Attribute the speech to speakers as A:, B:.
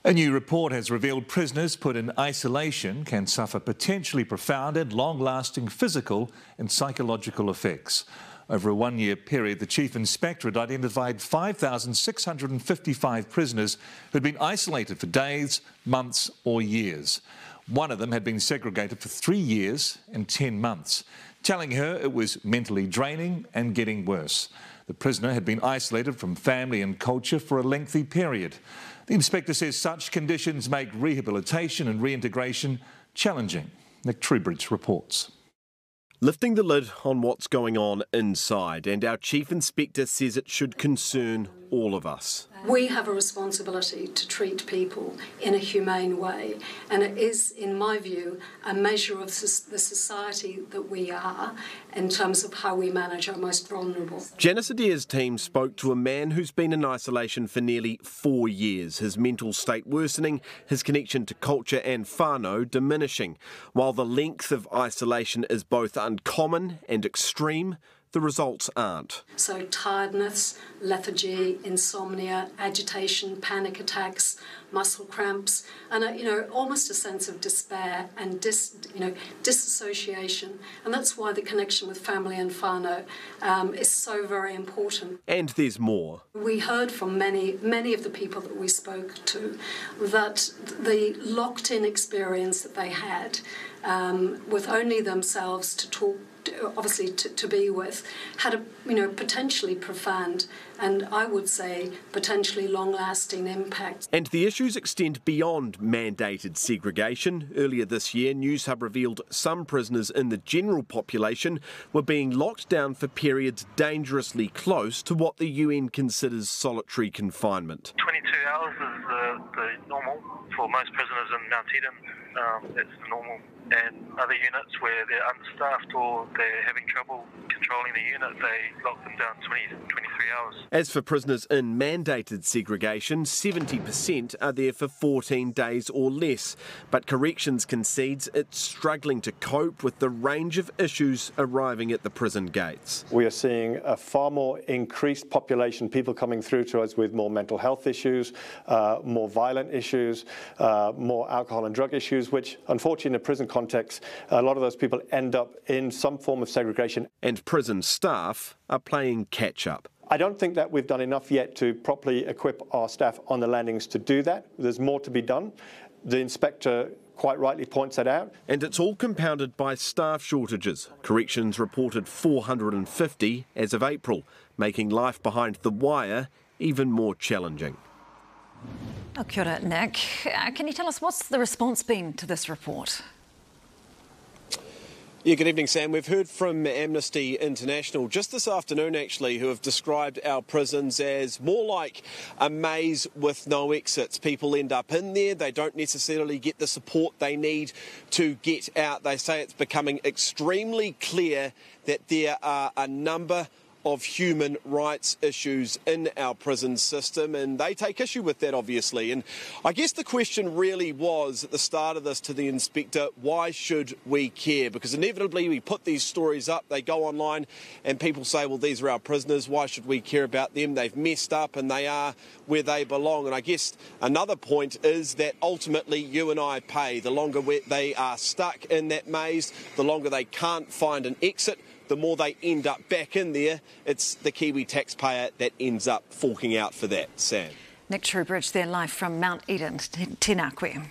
A: A new report has revealed prisoners put in isolation can suffer potentially profound and long-lasting physical and psychological effects. Over a one-year period, the Chief Inspectorate identified 5,655 prisoners who had been isolated for days, months or years. One of them had been segregated for 3 years and 10 months, telling her it was mentally draining and getting worse. The prisoner had been isolated from family and culture for a lengthy period. The inspector says such conditions make rehabilitation and reintegration challenging. Nick Trubridge reports.
B: Lifting the lid on what's going on inside, and our Chief Inspector says it should concern all of us.
C: We have a responsibility to treat people in a humane way, and it is, in my view, a measure of the society that we are in terms of how we manage our most vulnerable.
B: Janice Adair's team spoke to a man who's been in isolation for nearly 4 years, his mental state worsening, his connection to culture and whānau diminishing. While the length of isolation is both uncommon and extreme, the results aren't.
C: So tiredness, lethargy, insomnia, agitation, panic attacks, muscle cramps, and almost a sense of despair and disassociation. And that's why the connection with family and whānau is so very important.
B: And there's more.
C: We heard from many of the people that we spoke to that the locked-in experience that they had with only themselves to talk, obviously to be with, had a potentially profound and I would say potentially long-lasting impact.
B: And the issues extend beyond mandated segregation. Earlier this year, Newshub revealed some prisoners in the general population were being locked down for periods dangerously close to what the UN considers solitary confinement.
D: 22 hours is the normal for most prisoners in Mount Eden. That's the normal. And other units where they're understaffed or they're having trouble controlling the unit, they lock them down 23 hours.
B: As for prisoners in mandated segregation, 70% are there for 14 days or less. But Corrections concedes it's struggling to cope with the range of issues arriving at the prison gates.
E: We are seeing a far more increased population, people coming through to us with more mental health issues, more violent issues, more alcohol and drug issues, which unfortunately in a prison context, a lot of those people end up in some form of segregation.
B: And prison staff are playing catch-up.
E: I don't think that we've done enough yet to properly equip our staff on the landings to do that. There's more to be done. The inspector quite rightly points that out.
B: And it's all compounded by staff shortages. Corrections reported 450 as of April, making life behind the wire even more challenging.
F: Oh, kia ora, Nick. Can you tell us what's the response been to this report?
G: Yeah, good evening, Sam. We've heard from Amnesty International just this afternoon, actually, who have described our prisons as more like a maze with no exits. People end up in there. They don't necessarily get the support they need to get out. They say it's becoming extremely clear that there are a number of human rights issues in our prison system, and they take issue with that, obviously. And I guess the question really was at the start of this to the inspector, why should we care? Because inevitably we put these stories up, they go online, and people say, well, these are our prisoners, why should we care about them? They've messed up and they are where they belong. And I guess another point is that ultimately you and I pay. The longer they are stuck in that maze, the longer they can't find an exit, the more they end up back in there. It's the Kiwi taxpayer that ends up forking out for that, Sam.
F: Nick Trubridge there live from Mount Eden. Tēnā koe.